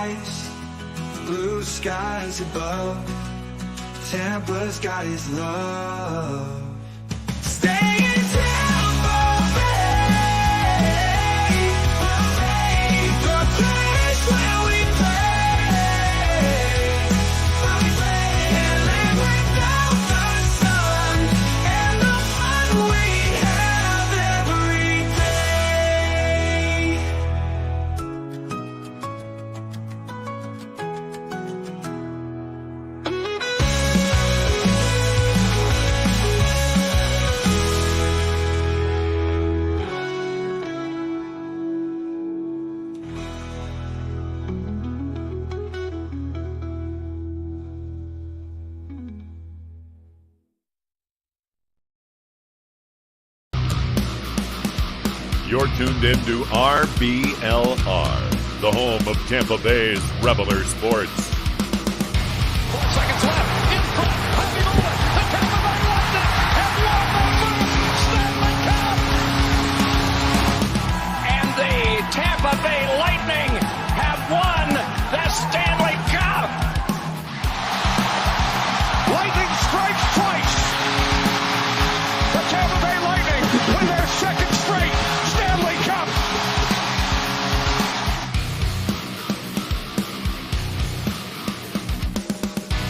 lights, blue skies above. Tampa's got his love. Stay in Tampa Bay, the place where we play. Can't live without the sun and the fun we have every You're tuned into RBLR, the home of Tampa Bay's Reveler Sports. 4 seconds left. In front. Heavy moment. The Tampa Bay Lightning have won the first Stanley Cup. And the Tampa Bay Lightning have won the Stanley Cup. Lightning strikes twice. The Tampa Bay Lightning win their second straight Stanley Cup.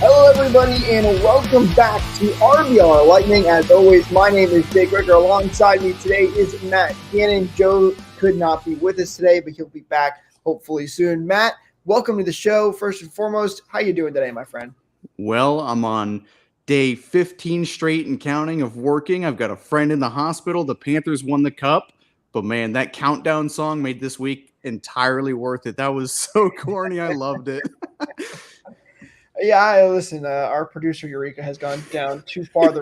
Hello, everybody, and welcome back to RBR Lightning. As always, my name is Jake Ricker. Alongside me today is Matt Gannon. Joe could not be with us today, but he'll be back hopefully soon. Matt, welcome to the show. First and foremost, how you doing today, my friend? Well, I'm on day 15 straight and counting of working. I've got a friend in the hospital. The Panthers won the cup. But, man, that countdown song made this week entirely worth it. That was so corny. I loved it. Yeah, listen, our producer Eureka has gone down too far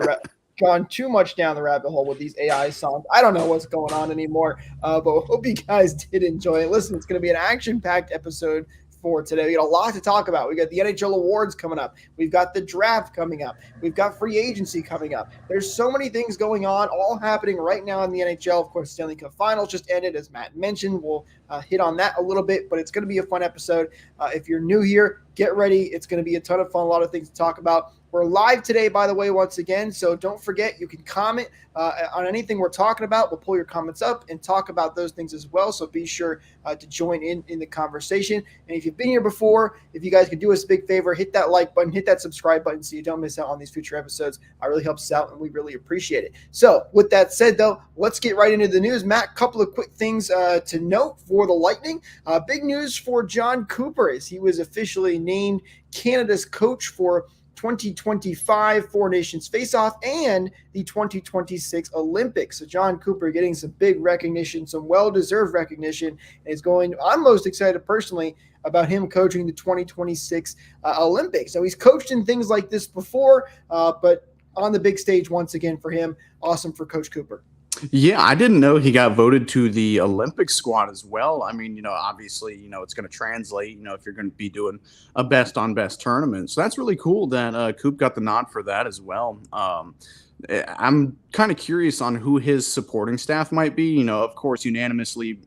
gone too much down the rabbit hole with these AI songs. I don't know what's going on anymore, but hope you guys did enjoy it. Listen, it's going to be an action-packed episode for today. We got a lot to talk about. We got the NHL awards coming up. We've got the draft coming up. We've got free agency coming up. There's so many things going on, all happening right now in the NHL. Of course, Stanley Cup Finals just ended, as Matt mentioned. We'll hit on that a little bit, but it's going to be a fun episode. If you're new here, get ready. It's going to be a ton of fun, a lot of things to talk about. We're live today, by the way, once again, so don't forget you can comment on anything we're talking about. We'll pull your comments up and talk about those things as well, so be sure to join in the conversation. And if you've been here before, if you guys could do us a big favor, hit that like button, hit that subscribe button so you don't miss out on these future episodes. It really helps us out, and we really appreciate it. So with that said, though, let's get right into the news. Matt, couple of quick things to note for the Lightning. Big news for John Cooper as he was officially named Canada's coach for 2025 Four Nations Face-Off and the 2026 Olympics. So John Cooper getting some big recognition, some well-deserved recognition, and is going. I'm most excited personally about him coaching the 2026 Olympics. So he's coached in things like this before, but on the big stage once again for him. Awesome for Coach Cooper. Yeah, I didn't know he got voted to the Olympic squad as well. I mean, obviously, it's going to translate, if you're going to be doing a best-on-best tournament. So that's really cool that Coop got the nod for that as well. I'm kind of curious on who his supporting staff might be. Of course, unanimously,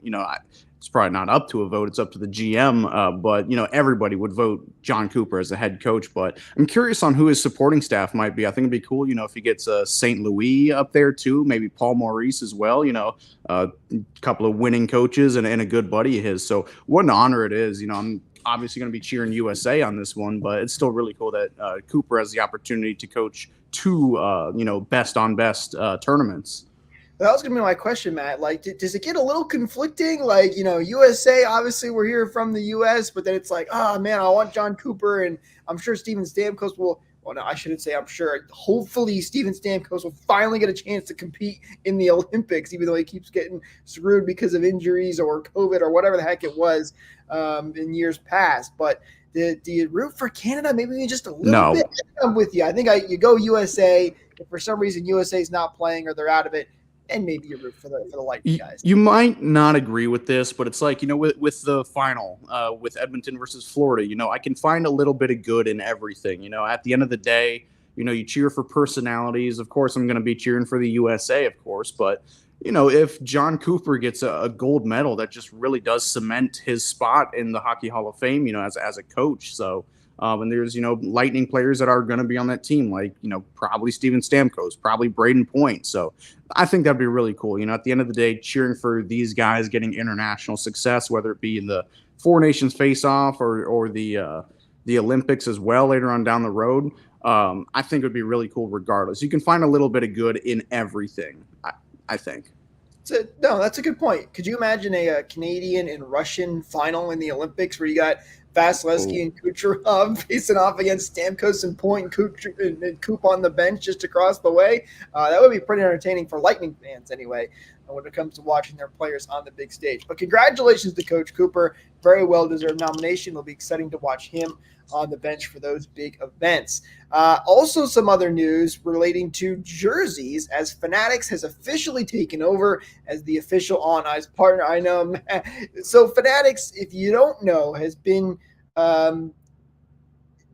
it's probably not up to a vote. It's up to the GM. But, everybody would vote John Cooper as the head coach. But I'm curious on who his supporting staff might be. I think it'd be cool, if he gets St. Louis up there too, maybe Paul Maurice as well, a couple of winning coaches and a good buddy of his. So what an honor it is. I'm obviously going to be cheering USA on this one, but it's still really cool that Cooper has the opportunity to coach two, best-on-best tournaments. That was going to be my question, Matt. Like, does it get a little conflicting? Like, USA, obviously we're here from the U.S., but then it's like, oh, man, I want John Cooper, and I'm sure Steven Stamkos will – well, no, I shouldn't say I'm sure. Hopefully Steven Stamkos will finally get a chance to compete in the Olympics, even though he keeps getting screwed because of injuries or COVID or whatever the heck it was in years past. But do you root for Canada? Maybe just a little bit? I'm with you. I think you go USA. If for some reason USA is not playing or they're out of it, and maybe you root for the Lightning guys. You might not agree with this, but it's like, with the final, with Edmonton versus Florida, I can find a little bit of good in everything. At the end of the day, you cheer for personalities. Of course, I'm going to be cheering for the USA, of course, but if John Cooper gets a gold medal, that just really does cement his spot in the Hockey Hall of Fame, as a coach. So, and there's, Lightning players that are going to be on that team, like, probably Steven Stamkos, probably Braden Point. So I think that'd be really cool. At the end of the day, cheering for these guys getting international success, whether it be in the Four Nations face-off or the Olympics as well later on down the road. I think it would be really cool regardless. You can find a little bit of good in everything, I think. No, that's a good point. Could you imagine a Canadian and Russian final in the Olympics where you got Vasilevsky and Kucherov facing off against Stamkos and Point and Coop on the bench just across the way? That would be pretty entertaining for Lightning fans anyway, when it comes to watching their players on the big stage. But congratulations to Coach Cooper. Very well-deserved nomination. It'll be exciting to watch him on the bench for those big events. Also, some other news relating to jerseys, as Fanatics has officially taken over as the official on-ice partner. I know. So Fanatics, if you don't know, has been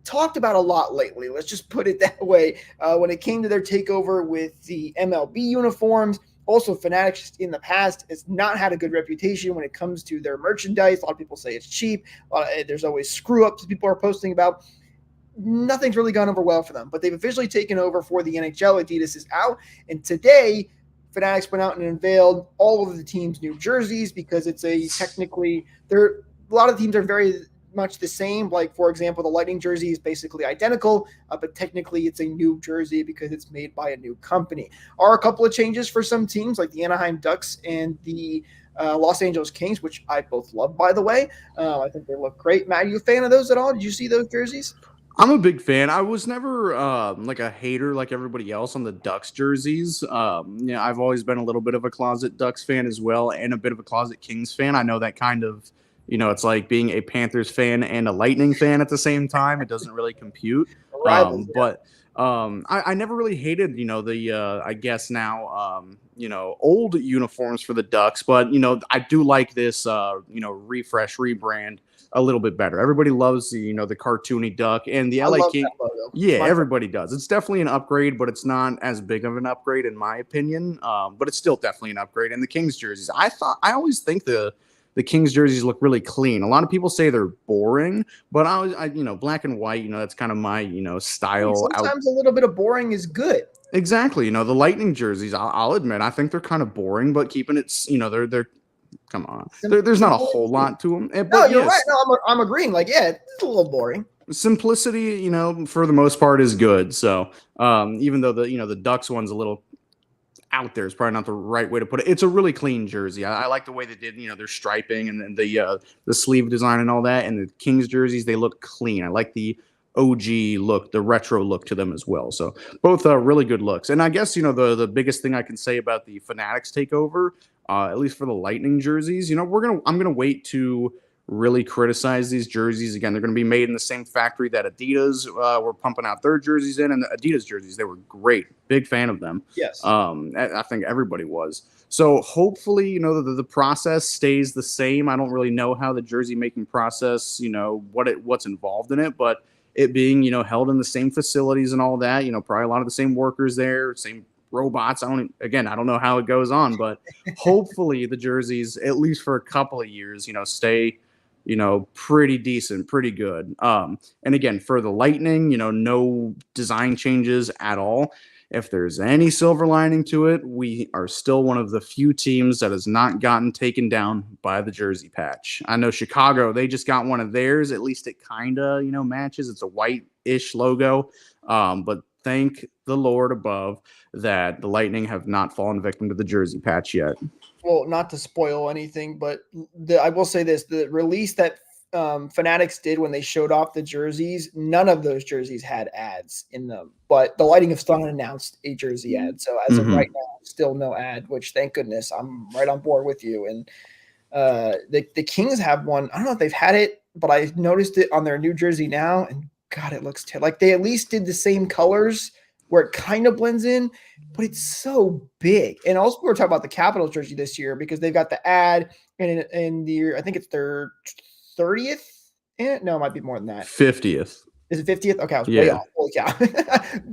talked about a lot lately. Let's just put it that way. When it came to their takeover with the MLB uniforms, also Fanatics in the past has not had a good reputation when it comes to their merchandise. A lot of people say it's cheap. There's always screw-ups people are posting about. Nothing's really gone over well for them, but they've officially taken over for the NHL. Adidas is out, and today Fanatics went out and unveiled all of the team's new jerseys because it's a lot of the teams are very much the same. Like, for example, the Lightning jersey is basically identical, but technically it's a new jersey because it's made by a new company. Are a couple of changes for some teams like the Anaheim Ducks and the Los Angeles Kings, which I both love, by the way. I think they look great. Matt, are you a fan of those at all? Did you see those jerseys? I'm a big fan. I was never like a hater like everybody else on the Ducks jerseys. I've always been a little bit of a closet Ducks fan as well, and a bit of a closet Kings fan. I know that kind of, it's like being a Panthers fan and a Lightning fan at the same time. It doesn't really compute. But I never really hated, I guess now, old uniforms for the Ducks. But, I do like this, refresh, rebrand a little bit better. Everybody loves the cartoony duck and the LA King. Yeah, everybody does. It's definitely an upgrade, but it's not as big of an upgrade in my opinion. But it's still definitely an upgrade. And the Kings jerseys, I always think the Kings jerseys look really clean. A lot of people say they're boring, but I black and white, that's kind of my, style. Sometimes a little bit of boring is good. Exactly. The Lightning jerseys, I'll admit, I think they're kind of boring, but keeping it, they're come on. There's not a whole lot to them. But no, you're right. No, I'm agreeing. Like, yeah, it's a little boring. Simplicity, for the most part is good. So even though the Ducks one's a little out there is probably not the right way to put it. It's a really clean jersey. I like the way they did, their striping and the sleeve design and all that. And the Kings jerseys, they look clean. I like the OG look, the retro look to them as well. So both are really good looks. And I guess, the biggest thing I can say about the Fanatics takeover, at least for the Lightning jerseys, I'm going to wait to really criticize these jerseys. Again, they're going to be made in the same factory that Adidas were pumping out their jerseys in, and the Adidas jerseys, they were great. Big fan of them. Yes. I think everybody was. So hopefully, the process stays the same. I don't really know how the jersey making process, what's involved in it, but it being, held in the same facilities and all that, probably a lot of the same workers there, same robots. I don't know how it goes on, but hopefully the jerseys, at least for a couple of years, stay, pretty decent, pretty good. And again, for the Lightning, no design changes at all. If there's any silver lining to it, we are still one of the few teams that has not gotten taken down by the jersey patch. I know Chicago, they just got one of theirs. At least it kind of, matches. It's a white-ish logo. But thank the Lord above that the Lightning have not fallen victim to the jersey patch yet. Well, not to spoil anything, but I will say this: the release that Fanatics did when they showed off the jerseys, none of those jerseys had ads in them. But the Lightning have still announced a jersey ad. So as of right now, still no ad, which thank goodness. I'm right on board with you. And the Kings have one. I don't know if they've had it, but I noticed it on their new jersey now. And God, it looks like they at least did the same colors where it kind of blends in, but it's so big. And also we were talking about the Capitals jersey this year because they've got the ad and I think it's their 30th. No, it might be more than that. 50th. Is it 50th? Okay, I was way Yeah. off. Holy cow.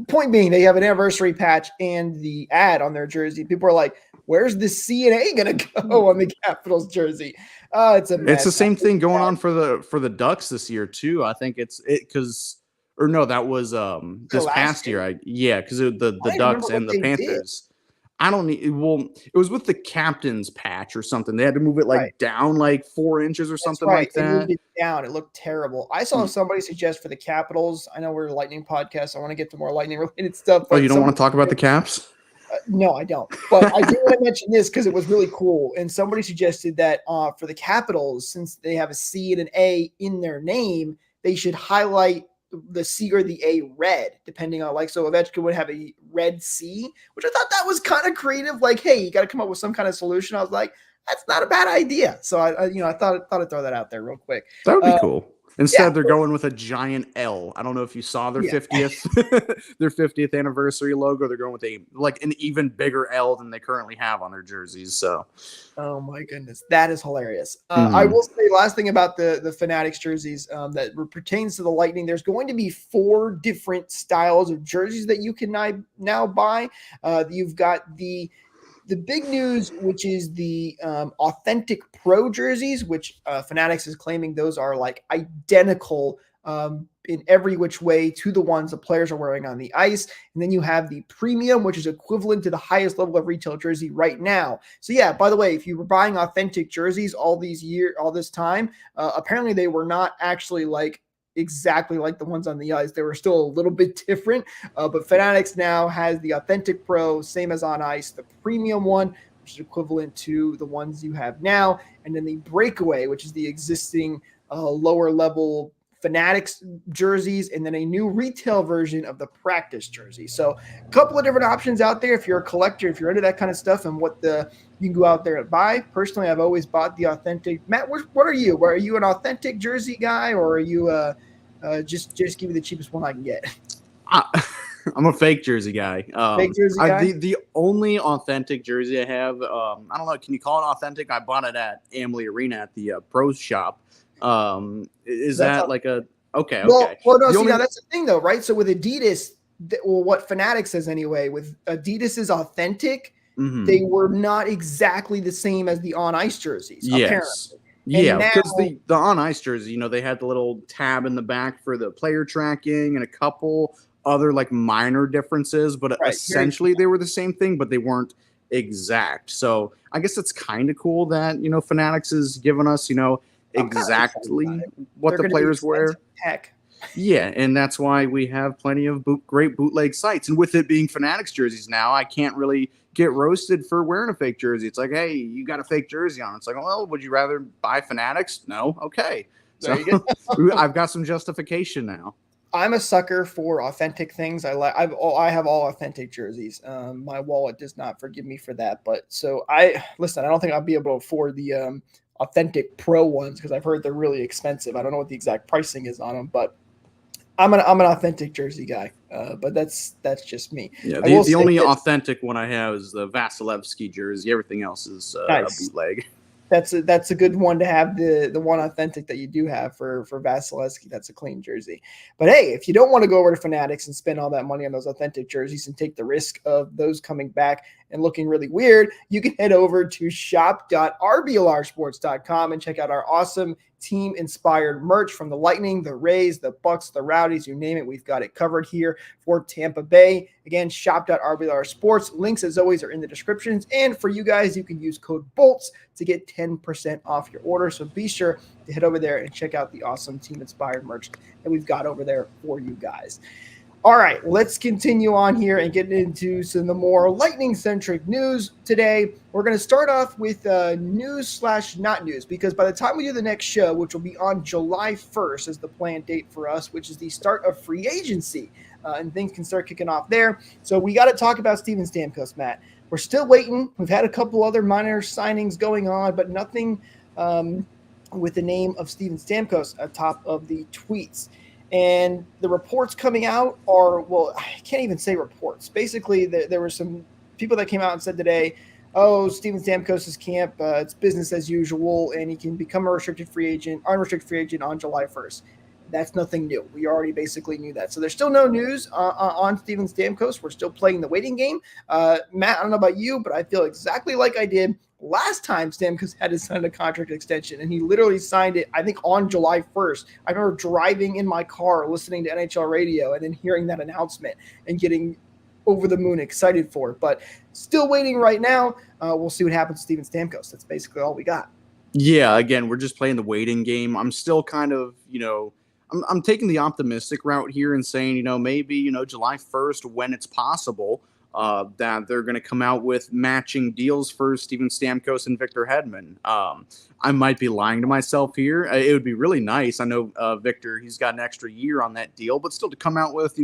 Point being, they have an anniversary patch and the ad on their jersey. People are like, where's the C and A going to go on the Capitals jersey? It's a mess. It's the same thing going on for the Ducks this year too. I think that was this last past year. Because the I don't Ducks remember and what the they did. Panthers. I don't need it was with the captain's patch or something. They had to move it like Right. down like 4 inches or That's something right. like They moved that. it down. It looked terrible. I saw somebody suggest for the Capitals. I know we're a Lightning podcast. I want to get to more Lightning related stuff. Oh, you don't want somebody to talk about the Caps? No, I don't. But I do want to mention this because it was really cool. And somebody suggested that for the Capitals, since they have a C and an A in their name, they should highlight the C or the A red, depending on so Ovechkin would have a red C, which I thought that was kind of creative. Like, hey, you got to come up with some kind of solution. I was like, that's not a bad idea. So I thought I'd throw that out there real quick. That would be cool. Instead, yeah. they're going with a giant L. I don't know if you saw their 50th their 50th anniversary logo. They're going with an even bigger L than they currently have on their jerseys. So, oh my goodness, that is hilarious. I will say last thing about the Fanatics jerseys that pertains to the Lightning. There's going to be 4 different styles of jerseys that you can now buy. You've got the big news, which is the authentic pro jerseys, which Fanatics is claiming those are like identical in every which way to the ones the players are wearing on the ice. And then you have the premium, which is equivalent to the highest level of retail jersey right now. So yeah, by the way, if you were buying authentic jerseys all this time, apparently they were not actually exactly like the ones on the ice. They were still a little bit different, but Fanatics now has the authentic pro, same as on ice, the premium one, which is equivalent to the ones you have now, and then the breakaway, which is the existing lower level Fanatics jerseys, and then a new retail version of the practice jersey. So a couple of different options out there if you're a collector, if you're into that kind of stuff and you can go out there and buy. Personally, I've always bought the authentic. Matt, what are you? Are you an authentic jersey guy, or are you just give me the cheapest one I can get? I'm a fake jersey guy. Fake jersey guy? The only authentic jersey I have, I don't know, can you call it authentic? I bought it at Amalie Arena at the Pros Shop. Is that like a okay? Well, no. Now that's the thing, though, right? So with Adidas, what Fanatics says anyway, with Adidas is authentic. They were not exactly the same as the on ice jerseys. Yes. Apparently. Because the on ice jersey, they had the little tab in the back for the player tracking and a couple other minor differences, but essentially they were the same thing, but they weren't exact. So I guess it's kind of cool that Fanatics is giving us exactly what the players wear. Heck. Yeah, and that's why we have plenty of great bootleg sites. And with it being Fanatics jerseys now, I can't really get roasted for wearing a fake jersey. It's like, hey, you got a fake jersey on. It's like, well, would you rather buy Fanatics? No? Okay. So I've got some justification now. I'm a sucker for authentic things. I have all authentic jerseys. My wallet does not forgive me for that. But so I don't think I'll be able to afford the authentic pro ones because I've heard they're really expensive. I don't know what the exact pricing is on them, but I'm an authentic jersey guy. But that's just me. Yeah, the only authentic one I have is the Vasilevsky jersey. Everything else is nice. A bootleg. That's a good one to have, the one authentic that you do have for Vasilevsky. That's a clean jersey. But hey, if you don't want to go over to Fanatics and spend all that money on those authentic jerseys and take the risk of those coming back and looking really weird, you can head over to shop.rblrsports.com and check out our awesome team-inspired merch from the Lightning, the Rays, the Bucks, the Rowdies, you name it. We've got it covered here for Tampa Bay. Again, shop.rblrsports. Links, as always, are in the descriptions. And for you guys, you can use code BOLTS to get 10% off your order. So be sure to head over there and check out the awesome team-inspired merch that we've got over there for you guys. All right, let's continue on here and get into some of the more Lightning-centric news today. We're going to start off with news/not news, because by the time we do the next show, which will be on July 1st as the planned date for us, which is the start of free agency, and things can start kicking off there. So we got to talk about Steven Stamkos, Matt. We're still waiting. We've had a couple other minor signings going on, but nothing with the name of Steven Stamkos atop of the tweets. And the reports coming out are, well, I can't even say reports. Basically, there were some people that came out and said today, oh, Steven Stamkos' camp, it's business as usual, and he can become a unrestricted free agent on July 1st. That's nothing new. We already basically knew that. So there's still no news on Steven Stamkos. We're still playing the waiting game. Matt, I don't know about you, but I feel exactly like I did last time Stamkos had to sign a contract extension, and he literally signed it, I think, on July 1st. I remember driving in my car listening to NHL radio and then hearing that announcement and getting over the moon excited for it. But still waiting right now. We'll see what happens to Steven Stamkos. That's basically all we got. Yeah, again, we're just playing the waiting game. I'm still kind of, I'm taking the optimistic route here and saying, maybe, July 1st, when it's possible, that they're going to come out with matching deals for Steven Stamkos and Victor Hedman. I might be lying to myself here. It would be really nice. I know Victor, he's got an extra year on that deal, but still to come out with,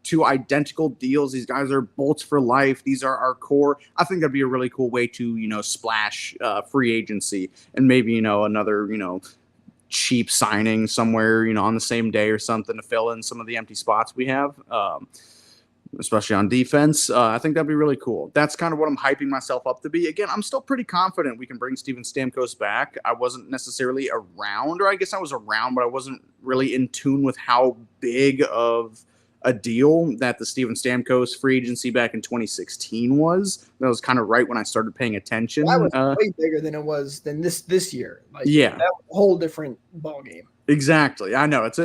two identical deals. These guys are bolts for life. These are our core. I think that'd be a really cool way to, splash free agency and maybe, another, cheap signing somewhere, on the same day or something to fill in some of the empty spots we have, especially on defense. I think that'd be really cool. That's kind of what I'm hyping myself up to be. Again, I'm still pretty confident we can bring Steven Stamkos back. I wasn't necessarily around, or I guess I was around, but I wasn't really in tune with how big of a deal that the Steven Stamkos free agency back in 2016 was. That was kind of right when I stared paying attention. That was way bigger than it was than this year. Yeah. That was a whole different ball game. Exactly. I know it's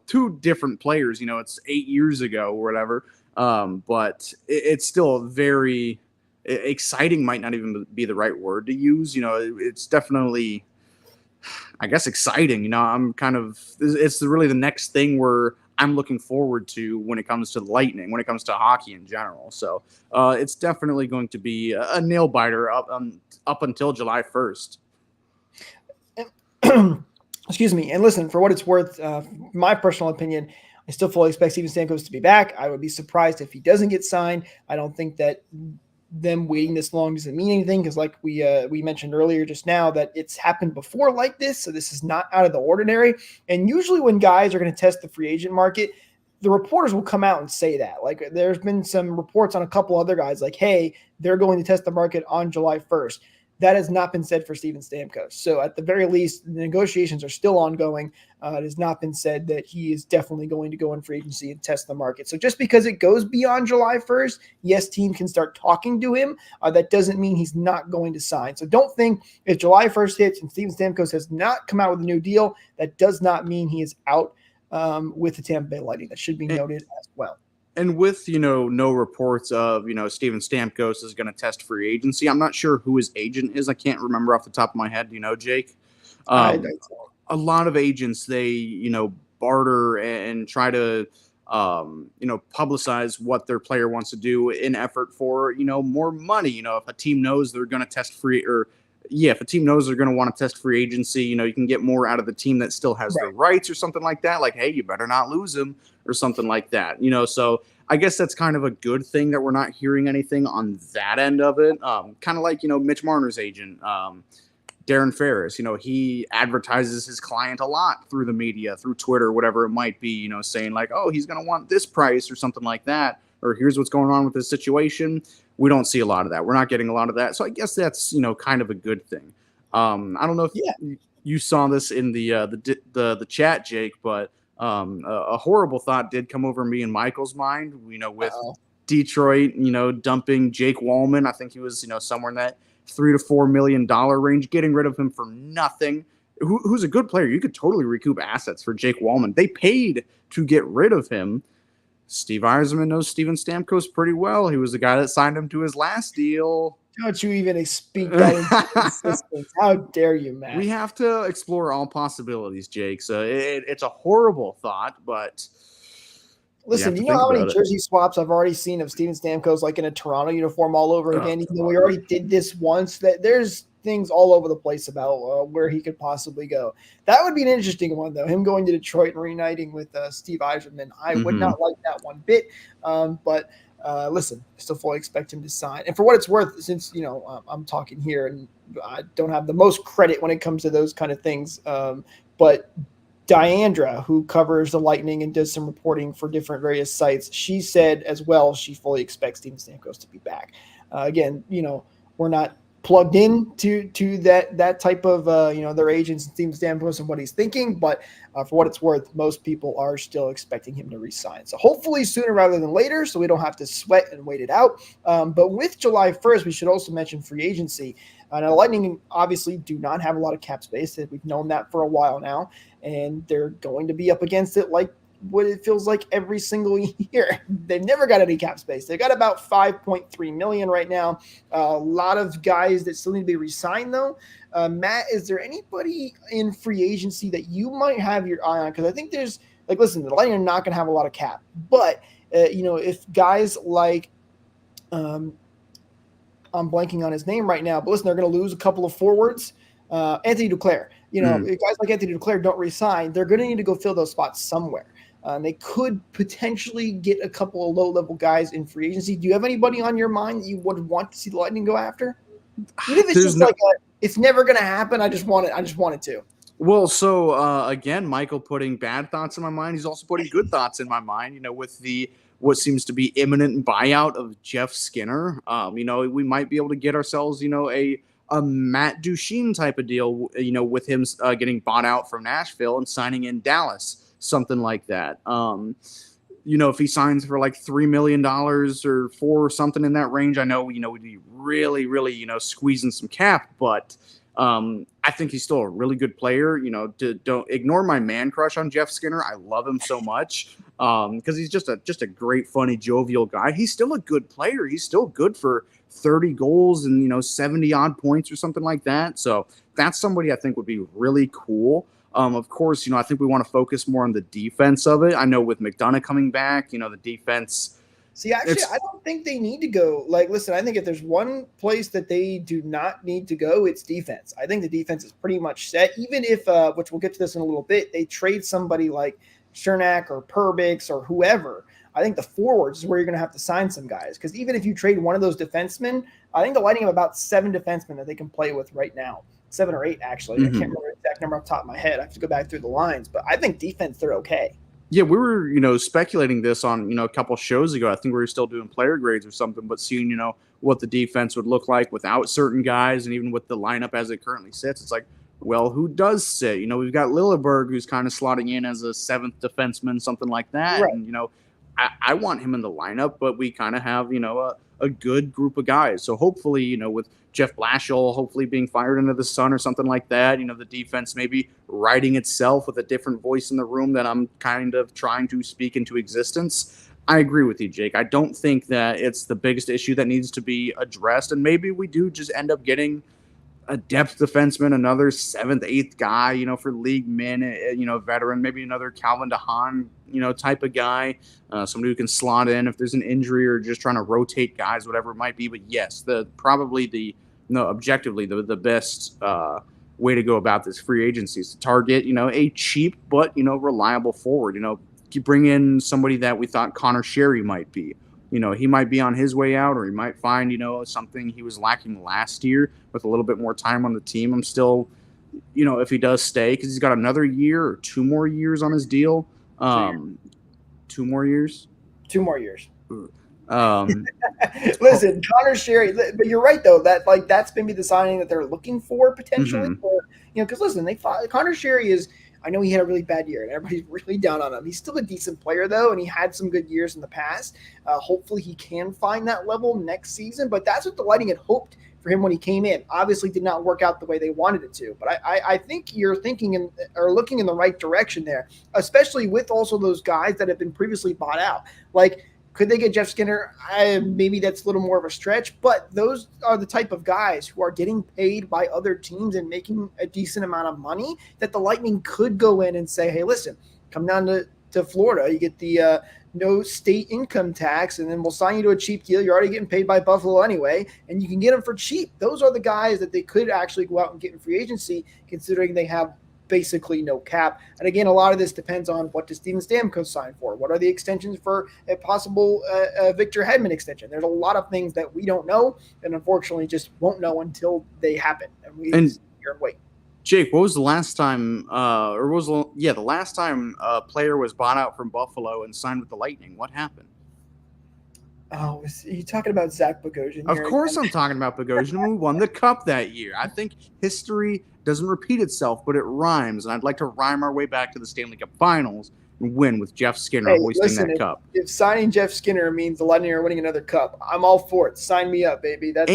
two different players, it's 8 years ago or whatever. But it's still very exciting, might not even be the right word to use. It's definitely, I guess, exciting. It's really the next thing where I'm looking forward to when it comes to the Lightning, when it comes to hockey in general. So it's definitely going to be a nail biter up until July 1st. Excuse me. And listen, for what it's worth, my personal opinion, I still fully expect Steven Stamkos to be back. I would be surprised if he doesn't get signed. I don't think that them waiting this long doesn't mean anything, because like we mentioned earlier just now, that it's happened before like this, so this is not out of the ordinary. And usually when guys are going to test the free agent market, the reporters will come out and say that. Like, there's been some reports on a couple other guys like, hey, they're going to test the market on July 1st. That has not been said for Steven Stamkos. So at the very least, the negotiations are still ongoing. It has not been said that he is definitely going to go in free agency and test the market. So just because it goes beyond July 1st, yes, team can start talking to him. That doesn't mean he's not going to sign. So don't think if July 1st hits and Steven Stamkos has not come out with a new deal, that does not mean he is out with the Tampa Bay Lightning. That should be noted as well. And with, no reports of, Steven Stamkos is going to test free agency. I'm not sure who his agent is. I can't remember off the top of my head. Do you know, Jake? A lot of agents, they, barter and try to, publicize what their player wants to do in effort for, more money. If a team knows they're going to test free if a team knows they're going to want to test free agency, you can get more out of the team that still has the rights or something like that. Like, hey, you better not lose him or something like that. So I guess that's kind of a good thing that we're not hearing anything on that end of it. Kind of like, Mitch Marner's agent, Darren Ferris, he advertises his client a lot through the media, through Twitter, whatever it might be, saying like, oh, he's going to want this price or something like that, or here's what's going on with this situation. We don't see a lot of that. We're not getting a lot of that. So I guess that's, kind of a good thing. I don't know if you saw this in the chat, Jake, but a horrible thought did come over me and Michael's mind, with Detroit, dumping Jake Wallman. I think he was, somewhere in that $3 to $4 million range, getting rid of him for nothing. Who's a good player. You could totally recoup assets for Jake Wallman. They paid to get rid of him. Steve Yzerman knows Steven Stamkos pretty well. He was the guy that signed him to his last deal. Don't you even speak that into existence. How dare you, man? We have to explore all possibilities, Jake. So it's a horrible thought, but listen, you know how many jersey swaps I've already seen of Steven Stamkos like in a Toronto uniform all over again? Even though we already did this once, that there's things all over the place about where he could possibly go. That would be an interesting one, though. Him going to Detroit and reuniting with Steve Yzerman. I would not like that one bit. But listen, I still fully expect him to sign. And for what it's worth, since I'm talking here and I don't have the most credit when it comes to those kind of things, but Diandra, who covers the Lightning and does some reporting for different various sites, she said as well she fully expects Steven Stamkos to be back. Again, we're not plugged in to that type of their agents and team standpoint and what he's thinking, but for what it's worth, most people are still expecting him to resign. So hopefully sooner rather than later, so we don't have to sweat and wait it out. But with July 1st, we should also mention free agency. Now, Lightning obviously do not have a lot of cap space. We've known that for a while now, and they're going to be up against it like what it feels like every single year. They've never got any cap space. They've got about $5.3 million right now. A lot of guys that still need to be re-signed, though. Matt, is there anybody in free agency that you might have your eye on? Because I think there's, like, listen, the Lightning are not going to have a lot of cap. But, if guys like I'm blanking on his name right now, but listen, they're going to lose a couple of forwards. Anthony Duclair. If guys like Anthony Duclair don't re-sign, they're going to need to go fill those spots somewhere. They could potentially get a couple of low-level guys in free agency. Do you have anybody on your mind that you would want to see the Lightning go after? Even if it's just it's never going to happen. I just want it to. Well, so again, Michael putting bad thoughts in my mind. He's also putting good thoughts in my mind. With what seems to be imminent buyout of Jeff Skinner. We might be able to get ourselves, a Matt Duchene type of deal. With him getting bought out from Nashville and signing in Dallas. Something like that. If he signs for like $3 million or $4 or something in that range, I know, we'd be really, really, squeezing some cap, but I think he's still a really good player. Don't ignore my man crush on Jeff Skinner. I love him so much because he's just a great, funny, jovial guy. He's still a good player. He's still good for 30 goals and, 70 odd points or something like that. So that's somebody I think would be really cool. Of course, I think we want to focus more on the defense of it. I know with McDonough coming back, the defense. See, actually, I don't think they need to go. Like, listen, I think if there's one place that they do not need to go, it's defense. I think the defense is pretty much set. Even if, which we'll get to this in a little bit, they trade somebody like Chernak or Perbix or whoever. I think the forwards is where you're going to have to sign some guys. Because even if you trade one of those defensemen, I think the Lightning have about 7 defensemen that they can play with right now. 7 or 8, actually. I can't remember the exact number off the top of my head. I have to go back through the lines. But I think defense, they're okay. Yeah, we were, speculating this on, a couple shows ago. I think we were still doing player grades or something, but seeing, what the defense would look like without certain guys and even with the lineup as it currently sits, it's like, well, who does sit? We've got Lilleberg, who's kind of slotting in as a 7th defenseman, something like that. Right. And, I want him in the lineup, but we kind of have, a good group of guys. So hopefully, with Jeff Blashill hopefully being fired into the sun or something like that, the defense maybe writing itself with a different voice in the room that I'm kind of trying to speak into existence. I agree with you, Jake. I don't think that it's the biggest issue that needs to be addressed. And maybe we do just end up getting a depth defenseman, another 7th, 8th guy, for league min, veteran, maybe another Calvin DeHaan, type of guy, somebody who can slot in if there's an injury or just trying to rotate guys, whatever it might be. But yes, objectively the best way to go about this free agency is to target, a cheap but, reliable forward. You bring in somebody that we thought Connor Sherry might be. He might be on his way out, or he might find, something he was lacking last year with a little bit more time on the team. I'm still, if he does stay, because he's got another year or 2 more years on his deal. 2 more years? 2 more years. Listen, Connor Sherry, but you're right though that that's maybe the signing that they're looking for potentially. Because listen, Connor Sherry is. I know he had a really bad year, and everybody's really down on him. He's still a decent player, though, and he had some good years in the past. Hopefully he can find that level next season, but that's what the Lightning had hoped for him when he came in. Obviously did not work out the way they wanted it to, but I think you're thinking or looking in the right direction there, especially with also those guys that have been previously bought out. Like, could they get Jeff Skinner? Maybe that's a little more of a stretch, but those are the type of guys who are getting paid by other teams and making a decent amount of money that the Lightning could go in and say, hey, listen, come down to Florida. You get the no state income tax, and then we'll sign you to a cheap deal. You're already getting paid by Buffalo anyway, and you can get them for cheap. Those are the guys that they could actually go out and get in free agency, considering they have basically no cap. And again, a lot of this depends on what does Steven Stamkos sign for? What are the extensions for a possible Victor Hedman extension? There's a lot of things that we don't know, and unfortunately just won't know until they happen. And we sit here and wait. Jake, what was the last time the last time a player was bought out from Buffalo and signed with the Lightning? What happened? Oh, are you talking about Zach Bogosian Of here course, again? I'm talking about Bogosian, who won the cup that year. I think history doesn't repeat itself, but it rhymes, and I'd like to rhyme our way back to the Stanley Cup Finals and win with Jeff Skinner Hey, hoisting listen, that cup. if signing Jeff Skinner means the Lightning are winning another cup, I'm all for it. Sign me up, baby. That's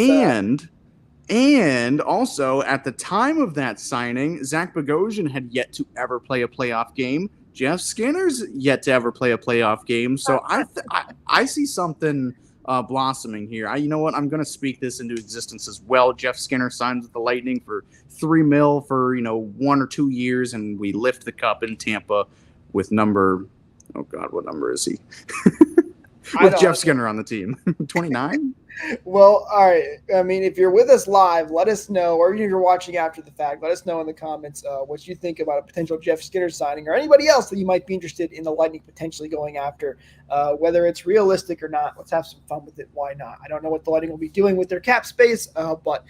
And also, at the time of that signing, Zach Bogosian had yet to ever play a playoff game. Jeff Skinner's yet to ever play a playoff game. So I see something blossoming here. You know what? I'm going to speak this into existence as well. Jeff Skinner signs with the Lightning for $3 million for 1 or 2 years, and we lift the cup in Tampa with number. Oh God, what number is he? With Jeff Skinner on the team, 29. Well, all right. I mean, if you're with us live, let us know, or if you're watching after the fact, let us know in the comments what you think about a potential Jeff Skinner signing or anybody else that you might be interested in the Lightning potentially going after, whether it's realistic or not. Let's have some fun with it. Why not? I don't know what the Lightning will be doing with their cap space, but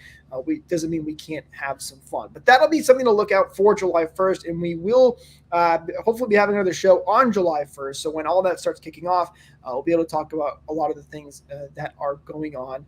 doesn't mean we can't have some fun. But that'll be something to look out for July 1st, and we will hopefully be having another show on July 1st. So when all that starts kicking off, we'll be able to talk about a lot of the things that are going on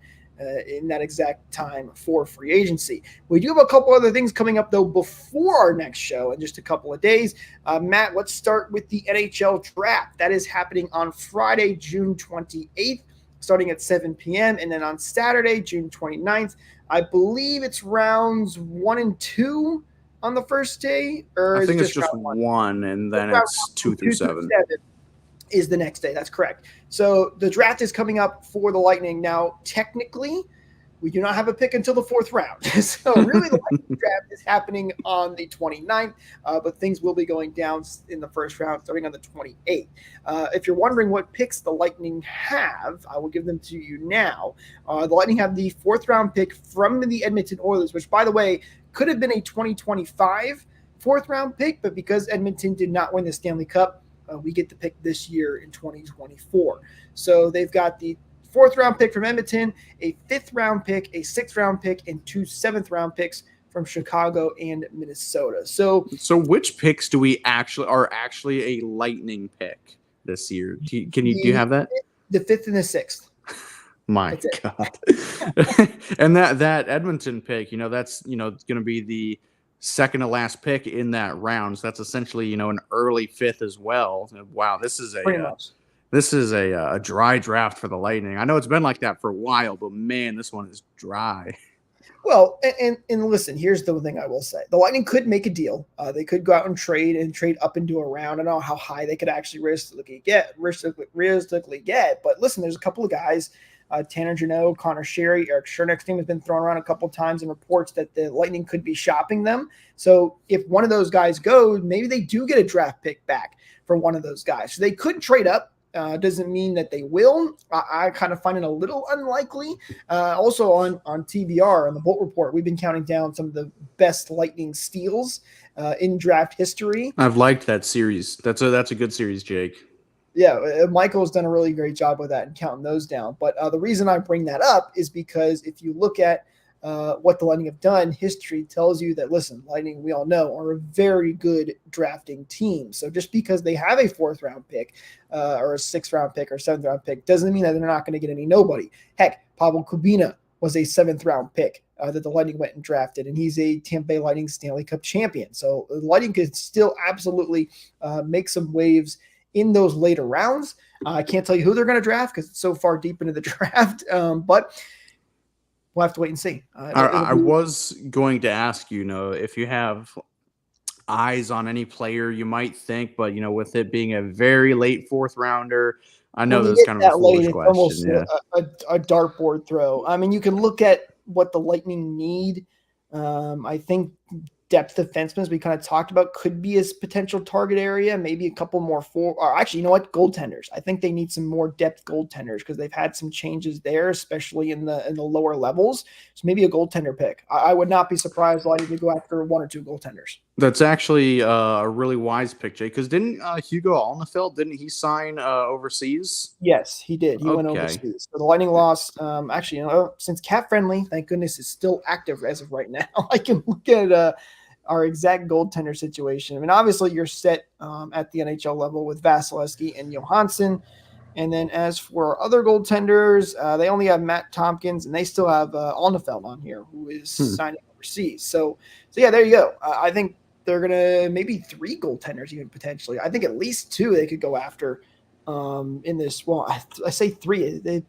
in that exact time for free agency. We do have a couple other things coming up, though, before our next show in just a couple of days. Matt, let's start with the NHL draft. That is happening on Friday, June 28th, starting at 7 p.m. And then on Saturday, June 29th, I believe it's rounds 1 and 2 on the first day. Or I think it's just round one, and then it's 2 through 7. Is the next day. That's correct. So the draft is coming up for the Lightning. Now, technically, we do not have a pick until the 4th round. So really the Lightning draft is happening on the 29th, but things will be going down in the first round starting on the 28th. If you're wondering what picks the Lightning have, I will give them to you now. The Lightning have the 4th round pick from the Edmonton Oilers, which, by the way, could have been a 2025 4th round pick, but because Edmonton did not win the Stanley Cup, we get the pick this year in 2024. So they've got the 4th round pick from Edmonton, a 5th round pick, a 6th round pick, and 2 7th round picks from Chicago and Minnesota. So which picks do we actually a Lightning pick this year? Do you have that? The 5th and the 6th. My God. And that Edmonton pick, that's going to be the second to last pick in that round. So that's essentially, an early 5th as well. Wow, this is a dry draft for the Lightning. I know it's been like that for a while, but man, this one is dry. Well, and listen, here's the thing I will say. The Lightning could make a deal. They could go out and trade up into a round. I don't know how high they could actually realistically get. But listen, there's a couple of guys, Tanner Jeannot, Connor Sherry, Eric Chernick's name has been thrown around a couple of times in reports that the Lightning could be shopping them. So if one of those guys goes, maybe they do get a draft pick back for one of those guys. So they could trade up. Doesn't mean that they will. I kind of find it a little unlikely. Also on TBR, on the Bolt Report, we've been counting down some of the best Lightning steals in draft history. I've liked that series. That's a good series, Jake. Yeah, Michael's done a really great job with that and counting those down. But the reason I bring that up is because if you look at what the Lightning have done, history tells you that, listen, Lightning, we all know, are a very good drafting team. So just because they have a 4th round pick or a 6th round pick or 7th round pick doesn't mean that they're not going to get any nobody. Heck, Pavel Kubina was a 7th round pick that the Lightning went and drafted, and he's a Tampa Bay Lightning Stanley Cup champion. So the Lightning could still absolutely make some waves in those later rounds. I can't tell you who they're going to draft because it's so far deep into the draft, but we'll have to wait and see. I was going to ask you, if you have eyes on any player you might think, but, with it being a very late 4th rounder, I know that's kind of a foolish question. Almost a dartboard throw. I mean, you can look at what the Lightning need. I think depth defensemen, as we kind of talked about, could be a potential target area. Maybe a couple more actually, you know what? Goaltenders. I think they need some more depth goaltenders because they've had some changes there, especially in the lower levels. So maybe a goaltender pick. I would not be surprised Lightning to go after 1 or 2 goaltenders. That's actually a really wise pick, Jay. Because didn't Hugo Alnefeld, didn't he sign overseas? Yes, he did. He went overseas. So the Lightning lost. Actually, since Cap Friendly, thank goodness, is still active as of right now. I can look at our exact goaltender situation. I mean, obviously, you're set at the NHL level with Vasilevsky and Johansson. And then as for other goaltenders, they only have Matt Tompkins, and they still have Alnefeld on here, who is signing overseas. So yeah, there you go. I think they're gonna maybe 3 goaltenders even potentially. I think at least 2 they could go after in this. Well, I say 3.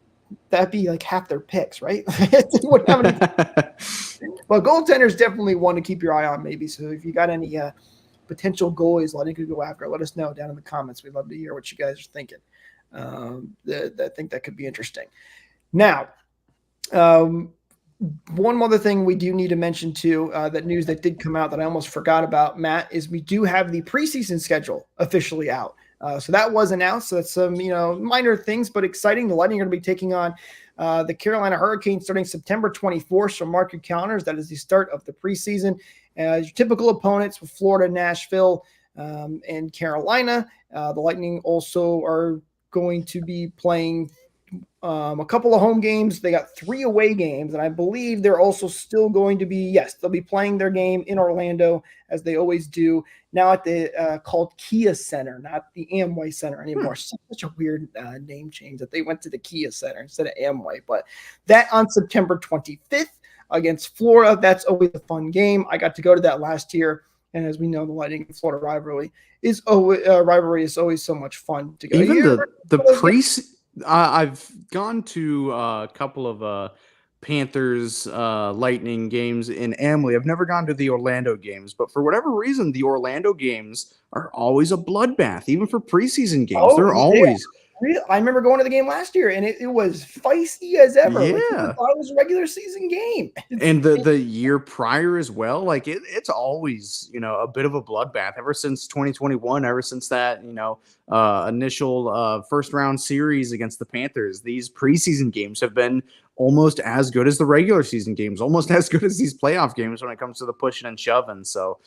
That'd be like half their picks, right? Well, goaltenders definitely one to keep your eye on, maybe. So if you got any potential goalies Lightning could go after, let us know down in the comments. We'd love to hear what you guys are thinking. I think that could be interesting. Now, one other thing we do need to mention too, that news that did come out that I almost forgot about, Matt, is we do have the preseason schedule officially out. So that was announced. So that's some, minor things, but exciting. The Lightning are going to be taking on the Carolina Hurricanes starting September 24th. So mark your calendars. That is the start of the preseason. Your typical opponents with Florida, Nashville, and Carolina. The Lightning also are going to be playing a couple of home games. They got 3 away games, and I believe they're also still going to be, they'll be playing their game in Orlando as they always do. Now at the called Kia Center, not the Amway Center anymore. Such a weird name change that they went to the Kia Center instead of Amway. But that on September 25th against Florida, that's always a fun game. I got to go to that last year. And as we know, the Lightning and Florida rivalry is always so much fun to go. Even I've gone to a couple of Panthers Lightning games in Amway. I've never gone to the Orlando games, but for whatever reason, the Orlando games are always a bloodbath, even for preseason games. They're always. I remember going to the game last year, and it was feisty as ever. Yeah. Like, thought it was a regular season game. And the year prior as well, like it's always, a bit of a bloodbath ever since 2021, ever since that, initial first round series against the Panthers. These preseason games have been almost as good as the regular season games, almost as good as these playoff games when it comes to the pushing and shoving. So,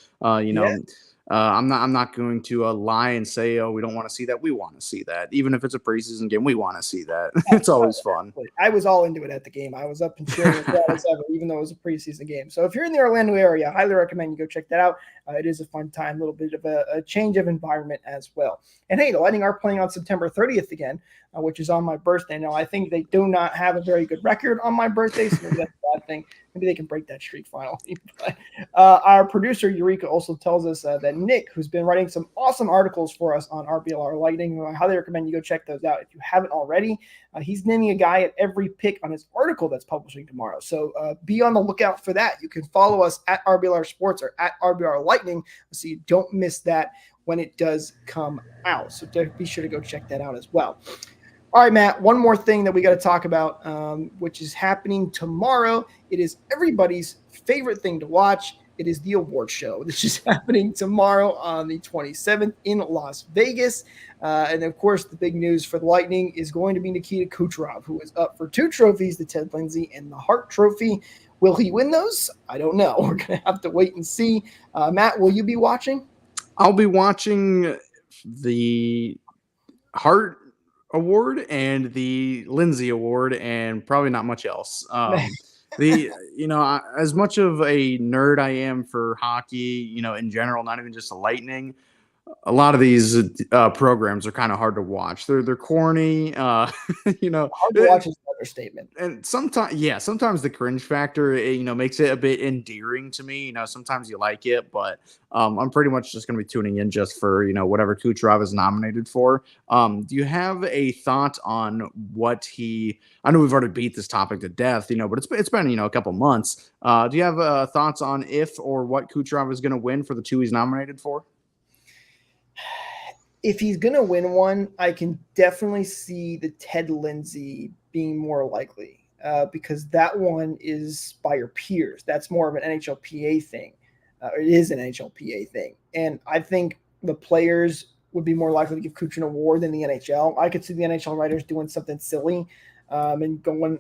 I'm not going to lie and say, oh, we don't want to see that. We want to see that. Even if it's a preseason game, we want to see that. It's always fun. I was all into it at the game. I was up and cheering as well as ever, even though it was a preseason game. So if you're in the Orlando area, I highly recommend you go check that out. It is a fun time, a little bit of a change of environment as well. And hey, the Lightning are playing on September 30th again, which is on my birthday. Now, I think they do not have a very good record on my birthday, so maybe that's a bad thing. Maybe they can break that streak finally. But, our producer, Eureka, also tells us that Nick, who's been writing some awesome articles for us on RBLR Lightning, I highly recommend you go check those out if you haven't already. He's naming a guy at every pick on his article that's publishing tomorrow. So be on the lookout for that. You can follow us at RBLR Sports or at RBLR Lightning so you don't miss that when it does come out. So be sure to go check that out as well. All right, Matt, one more thing that we got to talk about, which is happening tomorrow. It is everybody's favorite thing to watch. It is the award show. This is happening tomorrow on the 27th in Las Vegas. And, of course, the big news for the Lightning is going to be Nikita Kucherov, who is up for 2 trophies, the Ted Lindsay and the Hart Trophy. Will he win those? I don't know. We're going to have to wait and see. Matt, will you be watching? I'll be watching the Hart Award and the Lindsay Award and probably not much else. As much of a nerd I am for hockey, in general, not even just the Lightning, a lot of these programs are kind of hard to watch. They're corny. Hard to watch is an understatement. And sometimes the cringe factor, makes it a bit endearing to me. Sometimes you like it, but I'm pretty much just going to be tuning in just for, whatever Kucherov is nominated for. Do you have a thought on what I know we've already beat this topic to death, but it's been, a couple months. Do you have thoughts on if or what Kucherov is going to win for the 2 he's nominated for? If he's going to win one, I can definitely see the Ted Lindsay being more likely because that one is by your peers. That's more of an NHLPA thing. It is an NHLPA thing. And I think the players would be more likely to give Kucherov an award than the NHL. I could see the NHL writers doing something silly and going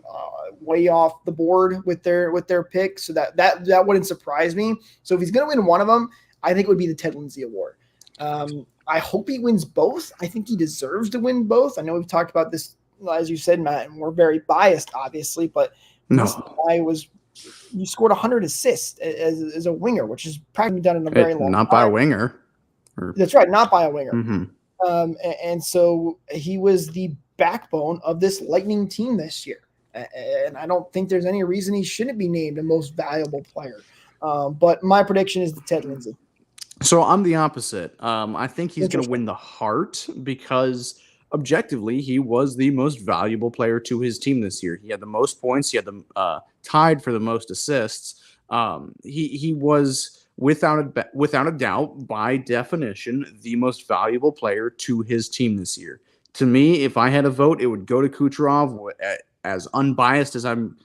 way off the board with their picks. So that wouldn't surprise me. So if he's going to win one of them, I think it would be the Ted Lindsay Award. I hope he wins both. I think he deserves to win both. I know we've talked about this, as you said, Matt, and we're very biased, obviously, but this guy you scored 100 assists as a winger, which is practically done in a very long time. Not by a winger. That's right, not by a winger. Mm-hmm. And so he was the backbone of this Lightning team this year. And I don't think there's any reason he shouldn't be named the most valuable player. But my prediction is the Ted Lindsay. So I'm the opposite. I think he's going to win the Hart because objectively he was the most valuable player to his team this year. He had the most points. He had the tied for the most assists. He was without a doubt, by definition, the most valuable player to his team this year. To me, if I had a vote, it would go to Kucherov. As unbiased as I'm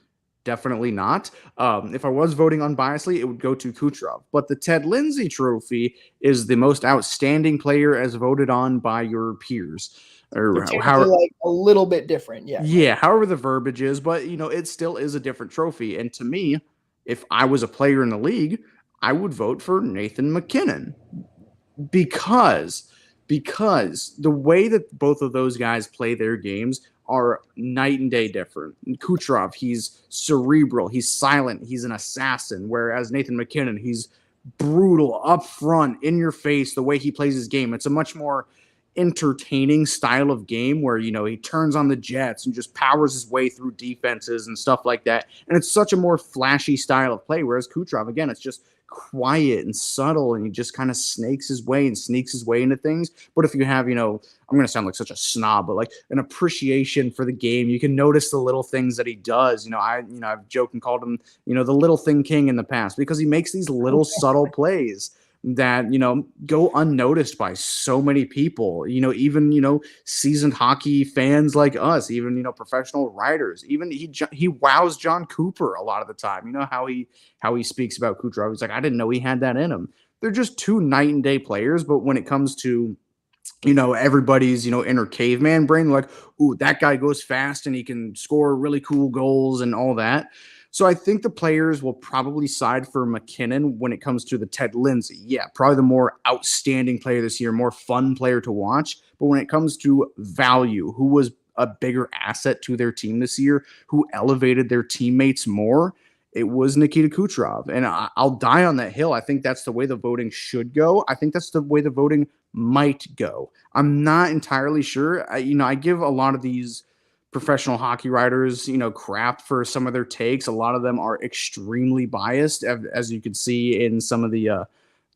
definitely not. If I was voting unbiasedly, it would go to Kucherov. But the Ted Lindsay Trophy is the most outstanding player as voted on by your peers. Or how like a little bit different, yeah. Yeah, however the verbiage is, but it still is a different trophy. And to me, if I was a player in the league, I would vote for Nathan MacKinnon because the way that both of those guys play their games are night and day different. Kucherov, he's cerebral, he's silent, he's an assassin, whereas Nathan MacKinnon, he's brutal, up front, in your face, the way he plays his game. It's a much more entertaining style of game where, he turns on the jets and just powers his way through defenses and stuff like that. And it's such a more flashy style of play, whereas Kucherov, again, it's just quiet and subtle, and he just kind of sneaks his way into things. But if you have, I'm going to sound like such a snob, but like an appreciation for the game, you can notice the little things that he does. I've joked and called him, the little thing king in the past because he makes these little subtle plays that, go unnoticed by so many people, even, seasoned hockey fans like us, even, professional writers, even he wows John Cooper a lot of the time. How he speaks about Kucherov. He's like, I didn't know he had that in him. They're just two night and day players. But when it comes to, everybody's, inner caveman brain, like, ooh, that guy goes fast and he can score really cool goals and all that. So I think the players will probably side for MacKinnon when it comes to the Ted Lindsay. Yeah, probably the more outstanding player this year, more fun player to watch. But when it comes to value, who was a bigger asset to their team this year, who elevated their teammates more, it was Nikita Kucherov. And I'll die on that hill. I think that's the way the voting should go. I think that's the way the voting might go. I'm not entirely sure. I give a lot of these professional hockey writers, crap for some of their takes. A lot of them are extremely biased, as you can see in some of the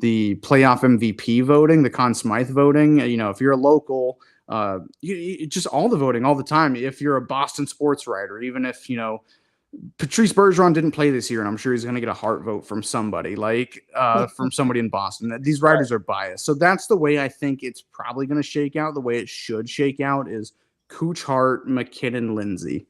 playoff MVP voting, the Conn Smythe voting. If you're a local, just all the voting all the time. If you're a Boston sports writer, even if, Patrice Bergeron didn't play this year, and I'm sure he's going to get a heart vote from somebody, from somebody in Boston. These writers are biased. So that's the way I think it's probably going to shake out. The way it should shake out is Cooch, Hart, MacKinnon, Lindsay.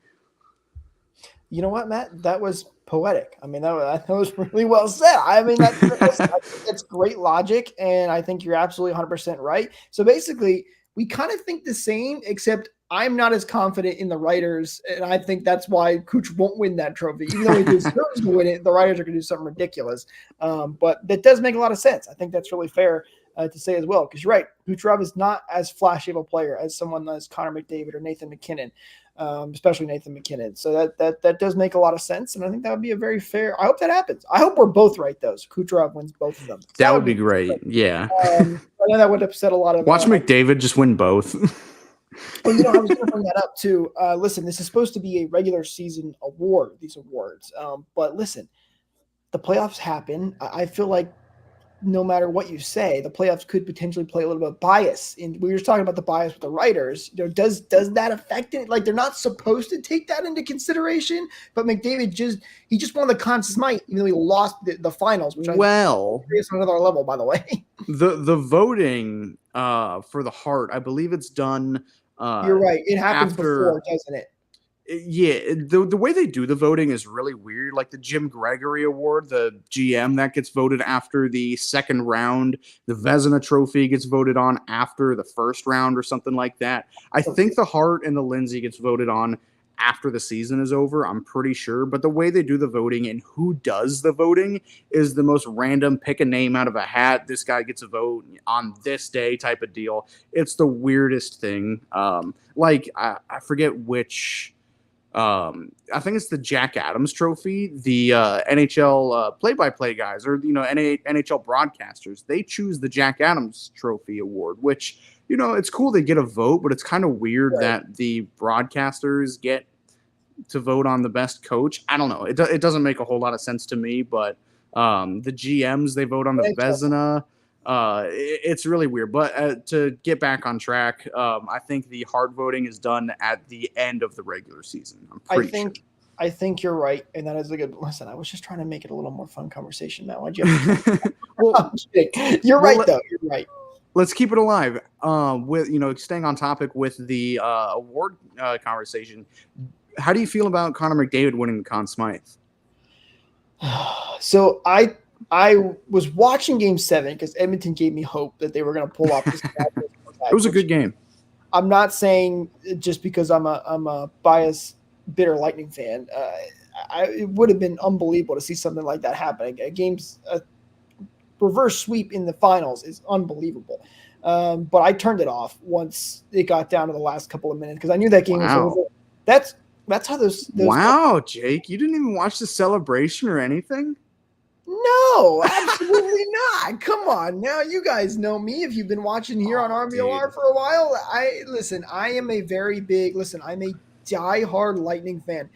You know what, Matt? That was poetic. I mean, that was really well said. I mean, that's great logic, and I think you're absolutely 100% right. So basically, we kind of think the same, except I'm not as confident in the writers, and I think that's why Cooch won't win that trophy. Even though he deserves to win it, the writers are going to do something ridiculous. But that does make a lot of sense. I think that's really fair to say as well, because you're right. Kucherov is not as flashy of a player as someone as Connor McDavid or Nathan MacKinnon, especially Nathan MacKinnon. So that does make a lot of sense, and I think that would be a very fair. I hope that happens. I hope we're both right, though. So Kucherov wins both of them. That would be great. Yeah. I know that would upset a lot of. Watch McDavid just win both. Well, I was going to bring that up too. Listen, this is supposed to be a regular season award, these awards. But listen, the playoffs happen. I feel like no matter what you say, the playoffs could potentially play a little bit of bias. And we were just talking about the bias with the writers. Does that affect it? Like, they're not supposed to take that into consideration. But McDavid just won the Conn Smythe, even though he lost the finals, which is on another level, by the way. The voting for the Hart, I believe it's done. You're right. It happens before, doesn't it? Yeah, the way they do the voting is really weird. Like the Jim Gregory Award, the GM, that gets voted after the second round. The Vezina Trophy gets voted on after the first round or something like that. I think the Hart and the Lindsay gets voted on after the season is over. I'm pretty sure. But the way they do the voting and who does the voting is the most random, pick a name out of a hat. This guy gets a vote on this day type of deal. It's the weirdest thing. I forget which I think it's the Jack Adams Trophy. The NHL play-by-play guys, or NHL broadcasters, they choose the Jack Adams Trophy award, which it's cool they get a vote, but it's kind of weird that the broadcasters get to vote on the best coach. I don't know. It doesn't make a whole lot of sense to me, but the GMs, they vote on the Vezina. It's really weird. But to get back on track, I think the hard voting is done at the end of the regular season. I think you're right, and that is a good. Listen, I was just trying to make it a little more fun conversation. Now, why'd you have to well, you're right, though. You're right. Let's keep it alive. With staying on topic with the award conversation. How do you feel about Connor McDavid winning the Conn Smythe? So I was watching Game 7 because Edmonton gave me hope that they were going to pull off this. It was a good game. I'm not saying just because I'm a biased, bitter Lightning fan. It would have been unbelievable to see something like that happen. A reverse sweep in the finals is unbelievable. But I turned it off once it got down to the last couple of minutes because I knew that game was over. That's how those wow, Jake, you didn't even watch the celebration or anything? No, absolutely not. Come on. Now you guys know me if you've been watching here on RBLR for a while. I'm a diehard Lightning fan.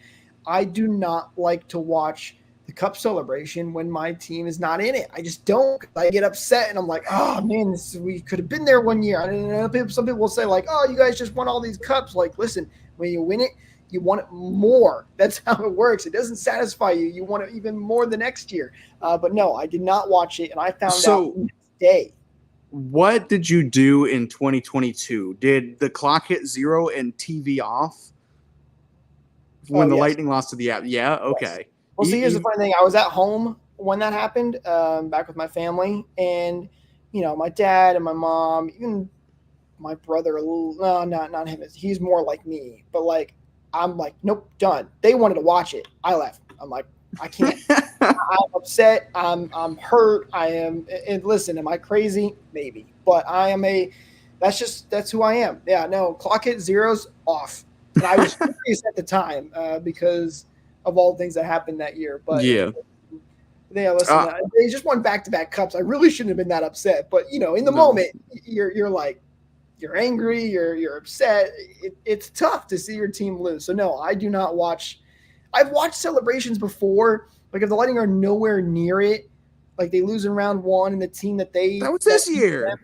I do not like to watch the cup celebration when my team is not in it. I just don't. I get upset and I'm like, oh man, we could have been there one year. I don't know. Some people will say like, oh, you guys just won all these cups. Like, listen, when you win it, you want it more. That's how it works. It doesn't satisfy you. You want it even more the next year. But no, I did not watch it, and I found out the next day. What did you do in 2022? Did the clock hit 0 and TV off when the Lightning lost to the Avs? Yeah, okay. Yes. Well, see, here's the funny thing. I was at home when that happened, back with my family, and my dad and my mom, even my brother. No, not him. He's more like me, but like. I'm like, nope, done. They wanted to watch it. I left. I'm like, I can't. I'm upset. I'm hurt. I am. And listen, am I crazy? Maybe. But that's who I am. Yeah, no, clock hit zeros off. And I was furious at the time because of all the things that happened that year. But yeah, listen, they just won back-to-back cups. I really shouldn't have been that upset. But, in the moment, you're like, you're angry, you're upset. It's tough to see your team lose. So no, I do not watch. I've watched celebrations before. Like if the Lightning are nowhere near it, like they lose in round 1 and the team that was this year.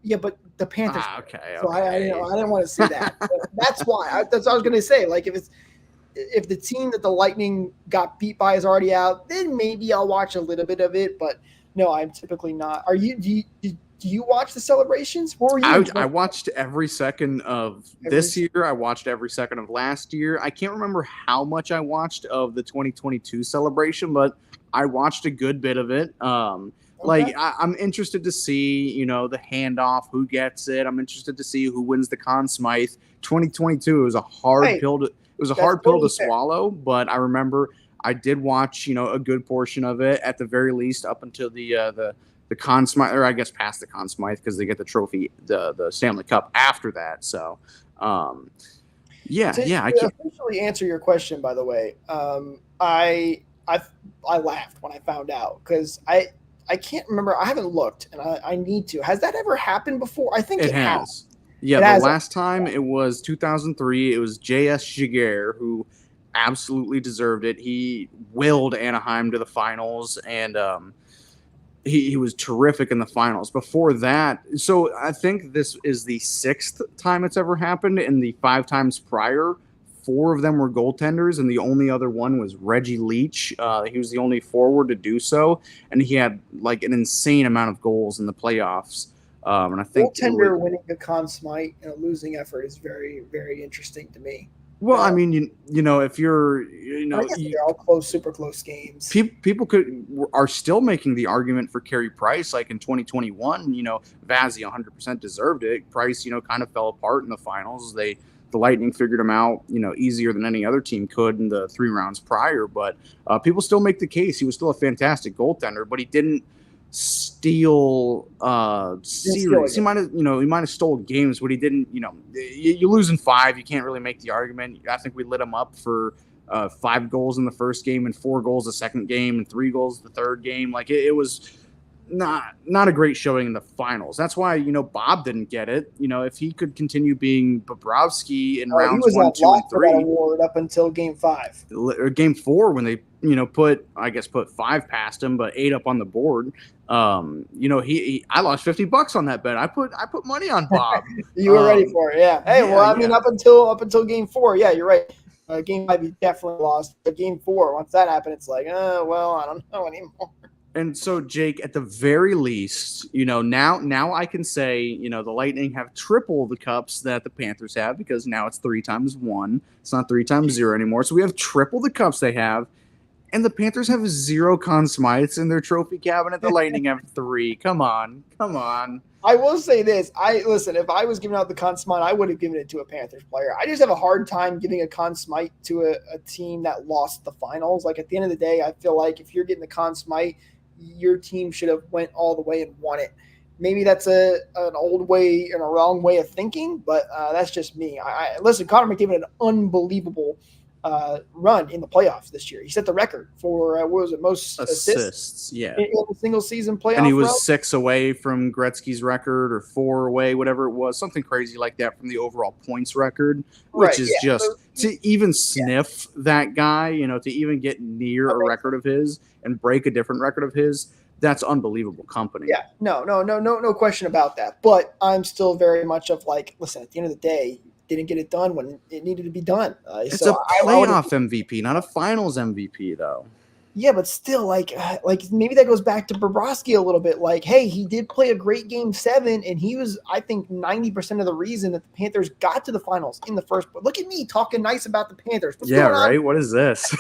Yeah, but the Panthers. Okay. So I didn't want to see that. That's why. That's what I was going to say. Like if the team that the Lightning got beat by is already out, then maybe I'll watch a little bit of it. But no, I'm typically not. Are you? Do you watch the celebrations? What were you? I watched every second of this year. I watched every second of last year. I can't remember how much I watched of the 2022 celebration, but I watched a good bit of it. Like I'm interested to see, the handoff, who gets it. I'm interested to see who wins the Conn Smythe. 2022 it was a hard pill to swallow, but I remember I did watch, a good portion of it at the very least up until the Conn Smythe, or I guess past the Conn Smythe because they get the trophy, the Stanley Cup after that. So, I can't officially answer your question. By the way, I laughed when I found out because I can't remember. I haven't looked, and I need to. Has that ever happened before? I think it has. Yeah, the last time it was 2003. It was J.S. Giguere who absolutely deserved it. He willed Anaheim to the finals, and he was terrific in the finals. Before that, so I think this is the 6th time it's ever happened. In the 5 times prior, 4 of them were goaltenders, and the only other one was Reggie Leach. He was the only forward to do so, and he had like an insane amount of goals in the playoffs. And I think goaltender winning the Conn Smythe in a losing effort is very, very interesting to me. Well, I mean, if you're, I guess they're all close, super close games. People are still making the argument for Carey Price, like in 2021. Vazzy 100% deserved it. Price, kind of fell apart in the finals. The Lightning figured him out, easier than any other team could in the 3 rounds prior. But people still make the case he was still a fantastic goaltender, but he didn't steal steal series. it. He might have stole games, but he didn't. You lose in 5, you can't really make the argument. I think we lit him up for 5 goals in the first game and 4 goals the second game and 3 goals the third game. Like it was not a great showing in the finals. That's why Bob didn't get it. If he could continue being Bobrovsky in He rounds was 1, at 2, and lock for that 3, award up until Game 5. or Game 4 when they put 5 past him, but 8 up on the board. I lost $50 on that bet. I put money on Bob. You were ready for it, yeah. Hey, well, I mean, up until Game 4, yeah, you're right. Game 5, you definitely lost. But Game 4, once that happened, it's like, well, I don't know anymore. And so, Jake, at the very least, now I can say, the Lightning have triple the cups that the Panthers have, because now it's 3 times 1. It's not 3 times 0 anymore. So we have triple the cups they have. And the Panthers have 0 Conn Smythes in their trophy cabinet. The Lightning have 3. Come on. I will say this. Listen, if I was giving out the Conn Smythe, I would have given it to a Panthers player. I just have a hard time giving a Conn Smythe to a team that lost the finals. Like, at the end of the day, I feel like if you're getting the Conn Smythe, your team should have went all the way and won it. Maybe that's an old way and a wrong way of thinking, but that's just me. Listen, Connor McDavid had an unbelievable run in the playoffs this year. He set the record for most assists yeah, in a single season playoff. And he was run. 6 away from Gretzky's record, or 4 away, whatever it was, something crazy like that from the overall points record, which is just to even sniff that guy, to even get near a record of his and break a different record of his. That's unbelievable company. Yeah, no question about that. But I'm still very much of like, listen, at the end of the day, didn't get it done when it needed to be done. It's a playoff MVP, not a finals MVP, though. Yeah, but still, like maybe that goes back to Bobrovsky a little bit. Like, hey, he did play a great Game 7, and he was, I think, 90% of the reason that the Panthers got to the finals in the first place. Look at me talking nice about the Panthers. What's going on? Right? What is this?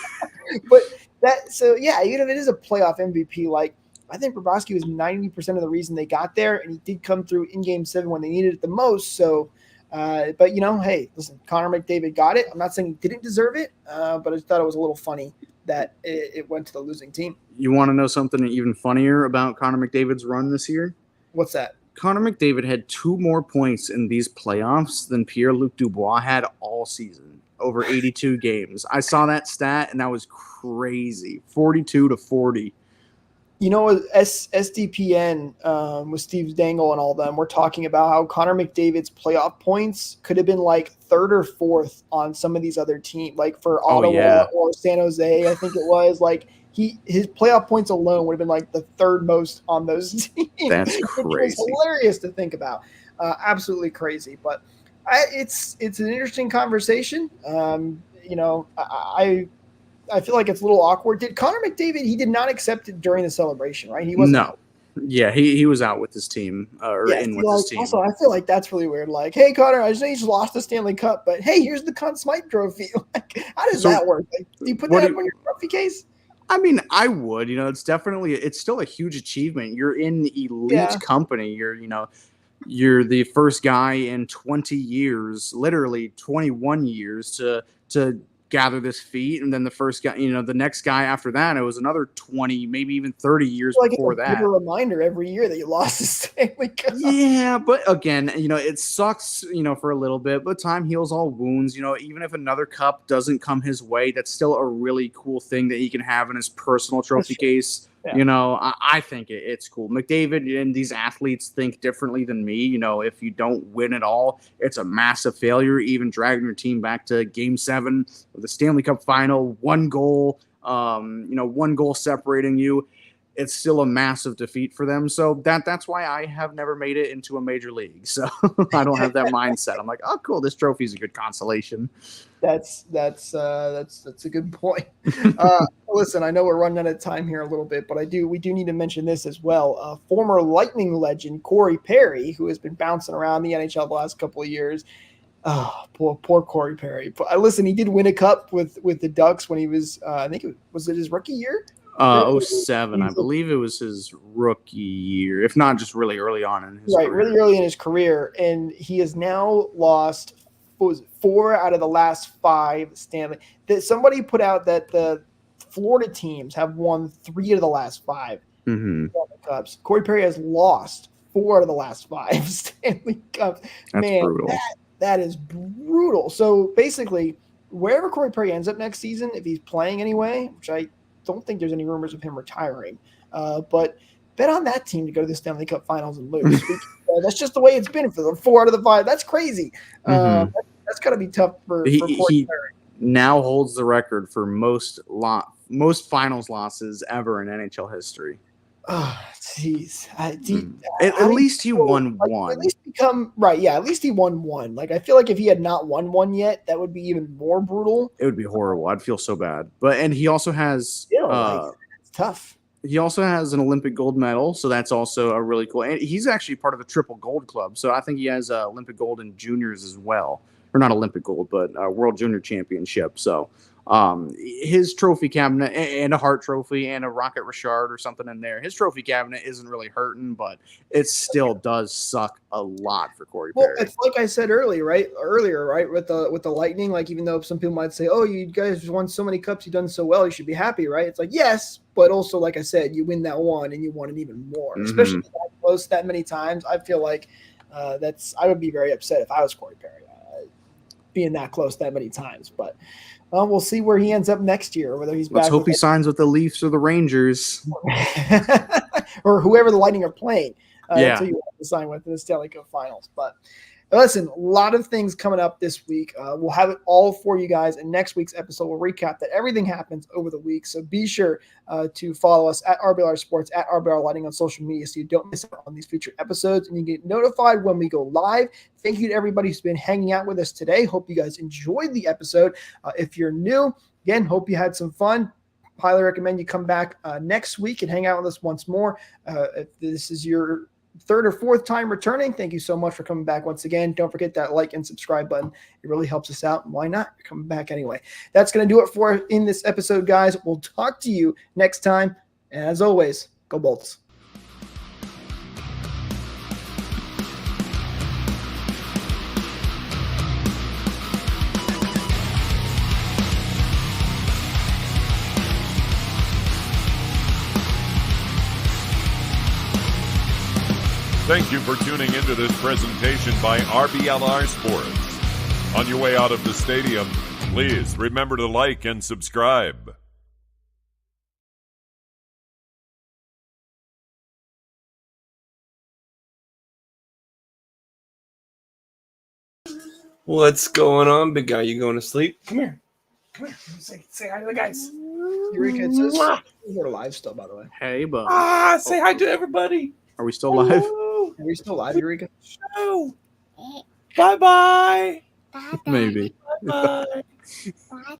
But even if it is a playoff MVP, like, I think Bobrovsky was 90% of the reason they got there, and he did come through in Game 7 when they needed it the most. So, but hey, listen, Connor McDavid got it. I'm not saying he didn't deserve it, but I just thought it was a little funny that it went to the losing team. You want to know something even funnier about Connor McDavid's run this year? What's that? Connor McDavid had 2 more points in these playoffs than Pierre-Luc Dubois had all season, over 82 games. I saw that stat, and that was crazy. 42-40. SDPN with Steve Dangle and all them, we're talking about how Connor McDavid's playoff points could have been like 3rd or 4th on some of these other teams, like for Ottawa or San Jose, I think it was. Like, his playoff points alone would have been like the 3rd most on those teams. That's crazy. Which was hilarious to think about. Absolutely crazy. But it's an interesting conversation. I feel like it's a little awkward. Did Connor McDavid, he did not accept it during the celebration, right? He wasn't. No. Yeah, he was out with his team, his team. Also, I feel like that's really weird. Like, hey, Connor, I just know you just lost the Stanley Cup, but hey, here's the Conn Smythe trophy. Like, how does that work? Like, do you put that up on your trophy case? I mean, I would. It's still a huge achievement. You're in elite company. You're the first guy in 20 years, literally 21 years to gather this feat, and then the first guy, the next guy after that, it was another 20, maybe even 30 years before that. A reminder every year that you lost the Stanley Cup. Yeah, but again, it sucks, for a little bit, but time heals all wounds. Even if another cup doesn't come his way, that's still a really cool thing that he can have in his personal trophy case. Yeah. I think it's cool. McDavid and these athletes think differently than me. If you don't win at all, it's a massive failure. Even dragging your team back to Game 7 of the Stanley Cup final, 1 goal, 1 goal separating you. It's still a massive defeat for them. So that's why I have never made it into a major league. So I don't have that mindset. I'm like, oh, cool, this trophy is a good consolation. That's a good point. Listen, I know we're running out of time here a little bit, but we do need to mention this as well. Former Lightning legend Corey Perry, who has been bouncing around the NHL the last couple of years. Oh, poor Corey Perry. Listen, he did win a cup with the Ducks when he was, I think was it his rookie year? 07, I believe it was his rookie year, if not just really early on in his career. Really early in his career, and he has now lost 4 out of the last 5 Stanley. Somebody put out that the Florida teams have won 3 of the last 5. Mm-hmm. Stanley Cups. Corey Perry has lost 4 of the last 5 Stanley Cups. That's Man, brutal. that is brutal. So basically, wherever Corey Perry ends up next season, if he's playing anyway, which I don't think there's any rumors of him retiring, but bet on that team to go to the Stanley Cup Finals and lose. That's just the way it's been for the 4 out of the 5. That's crazy. Mhm. That's got to be tough for Corey He Perry. now holds the record for most finals losses ever in NHL history. Oh, jeez. At least he won one. At least become right. Yeah, at least he won one. Like I feel like if he had not won one yet, that would be even more brutal. It would be horrible. I'd feel so bad. And he also has It's tough. he also has an Olympic gold medal, so that's also a really cool. And he's actually part of the triple gold club, so I think he has Olympic gold in juniors as well, or not Olympic gold, but World Junior Championship. So his trophy cabinet and a Hart Trophy and a Rocket Richard or something in there. His trophy cabinet isn't really hurting, but it still does suck a lot for Corey Perry. Well, it's like I said earlier, right? With the Lightning, like even though some people might say, "Oh, you guys won so many cups, you've done so well, you should be happy," right? It's like yes, but also like I said, you win that one and you want it even more, especially that close that many times. I feel like I would be very upset if I was Corey Perry being that close that many times, but. We'll see where he ends up next year, whether he's Let's back. hope he signs with the Leafs or the Rangers. or whoever the Lightning are playing. Yeah. Until you want to sign with in the Stanley Cup Finals. But listen, a lot of things coming up this week. We'll have it all for you guys. In next week's episode, we'll recap that everything happens over the week. So be sure to follow us at RBLR Sports, at RBLR Lighting on social media so you don't miss out on these future episodes and you get notified when we go live. Thank you to everybody who's been hanging out with us today. Hope you guys enjoyed the episode. If you're new, again, hope you had some fun. Highly recommend you come back next week and hang out with us once more. If this is your 3rd or 4th time returning, thank you so much for coming back once again. Don't forget that like and subscribe button. It really helps us out. And why not? You're coming back anyway. That's going to do it for us in this episode, guys. We'll talk to you next time. And as always, go Bolts. Thank you for tuning into this presentation by RBLR Sports. On your way out of the stadium, please remember to like and subscribe. What's going on, big guy? You going to sleep? Come here. Say hi to the guys. Eureka, it says we're live still, by the way. Hey, bud. Say hi to everybody. Are we still live? Hello. Are we still live, Eureka? Show. Bye-bye. Maybe. Bye. Bye.